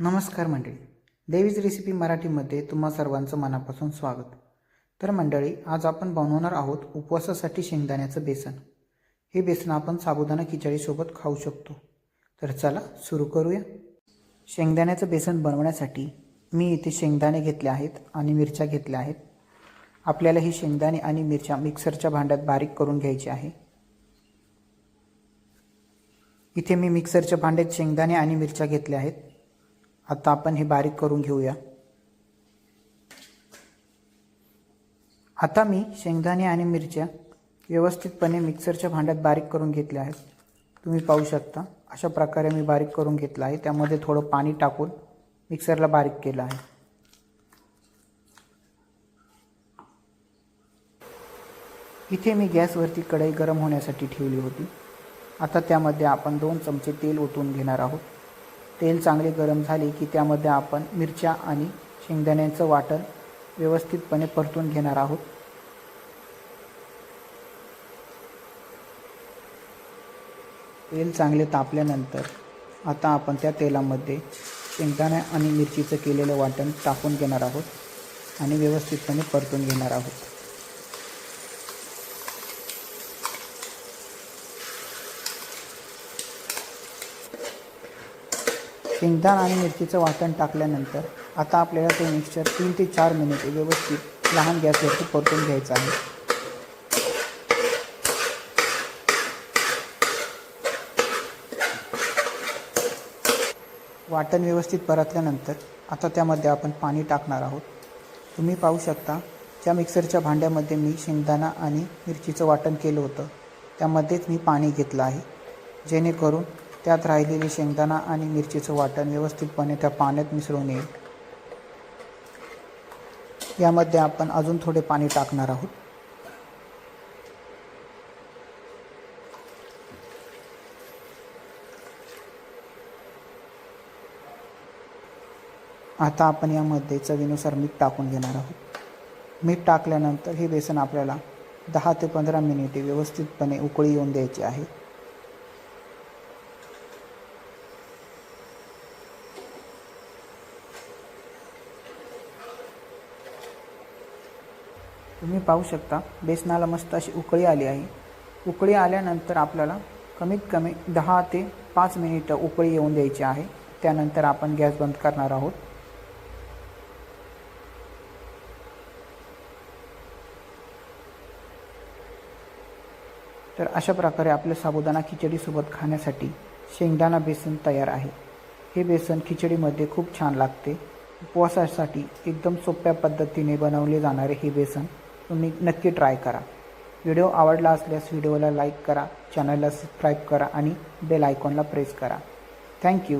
नमस्कार मंडळी, देवीज रेसिपी मराठीमध्ये तुम्हा सर्वांचं मनापासून स्वागत। तर मंडळी, आज आपण बनवणार आहोत उपवासासाठी शेंगदाण्याचं बेसन। हे बेसन आपण साबुदाणा खिचडीसोबत खाऊ शकतो। तर चला सुरू करूया। शेंगदाण्याचं बेसन बनवण्यासाठी मी इथे शेंगदाणे घेतले आहेत आणि मिरच्या घेतल्या आहेत। आपल्याला ही शेंगदाणे आणि मिरच्या मिक्सरच्या भांड्यात बारीक करून घ्यायची आहे। इथे मी मिक्सरच्या भांड्यात शेंगदाणे आणि मिरच्या घेतल्या आहेत। आता आपण हे बारीक करून घेऊया। आता मी शेंगदाणे आणि मिरच्या व्यवस्थितपणे मिक्सरच्या भांड्यात बारीक करून घेतल्या आहेत। तुम्ही पाहू शकता अशा प्रकारे मी बारीक करून घेतला आहे। त्यामध्ये थोडं पाणी टाकून मिक्सरला बारीक केलं आहे। इथे मी गॅसवरती कढई गरम होण्यासाठी ठेवली होती। आता त्यामध्ये आपण 2 चमचे तेल ओतून घेणार आहोत। तेल चांगले गरम झाले की त्यामध्ये आपण मिरच्या आणि शेंगदाण्याचं वाटण व्यवस्थितपणे परतून घेणार आहोत। तेल चांगले तापल्यानंतर आता आपण त्या तेलामध्ये शेंगदाणे आणि मिरचीचं केलेलं वाटण टाकून घेणार आहोत आणि व्यवस्थितपणे परतून घेणार आहोत। शेंगदाणा आणि मिरचीचं वाटण टाकल्यानंतर आता आपल्याला ते मिक्सचर 3 ते 4 मिनिटे व्यवस्थित लहान गॅसवरती परतून घ्यायचं आहे। वाटण व्यवस्थित परतल्यानंतर आता त्यामध्ये आपण पाणी टाकणार आहोत। तुम्ही पाहू शकता ज्या मिक्सरच्या भांड्यामध्ये मी शेंगदाणा आणि मिरचीचं वाटण केलं होतं त्यामध्येच मी पाणी घेतलं आहे, जेणेकरून त्यात राहिलेले शेंगदाणा आणि मिरचीचं वाटण व्यवस्थितपणे त्या पाण्यात मिसळून येईल। यामध्ये आपण अजून थोडे पाणी टाकणार आहोत। आता आपण यामध्ये चवीनुसार मीठ टाकून घेणार आहोत। मीठ टाकल्यानंतर हे बेसन आपल्याला 10 ते 15 मिनिटे व्यवस्थितपणे उकळी येऊन द्यायची आहे। तुम्ही पाहू शकता बेसनाला मस्त अशी उकळी आली आहे। उकळी आल्यानंतर आपल्याला कमीत कमी 10 ते 5 मिनिटं उकळी येऊन द्यायची आहे। त्यानंतर आपण गॅस बंद करणार आहोत। तर अशा प्रकारे आपल्या साबुदाणा खिचडीसोबत खाण्यासाठी शेंगदाणा बेसन तयार आहे। हे बेसन खिचडीमध्ये खूप छान लागते। उपवासासाठी एकदम सोप्या पद्धतीने बनवले जाणारे हे बेसन तुम्ही नक्की ट्राय करा। व्हिडिओ आवडला असल्यास व्हिडिओला लाईक करा, चॅनलला सबस्क्राईब करा आणि बेल आयकॉनला प्रेस करा। थँक्यू।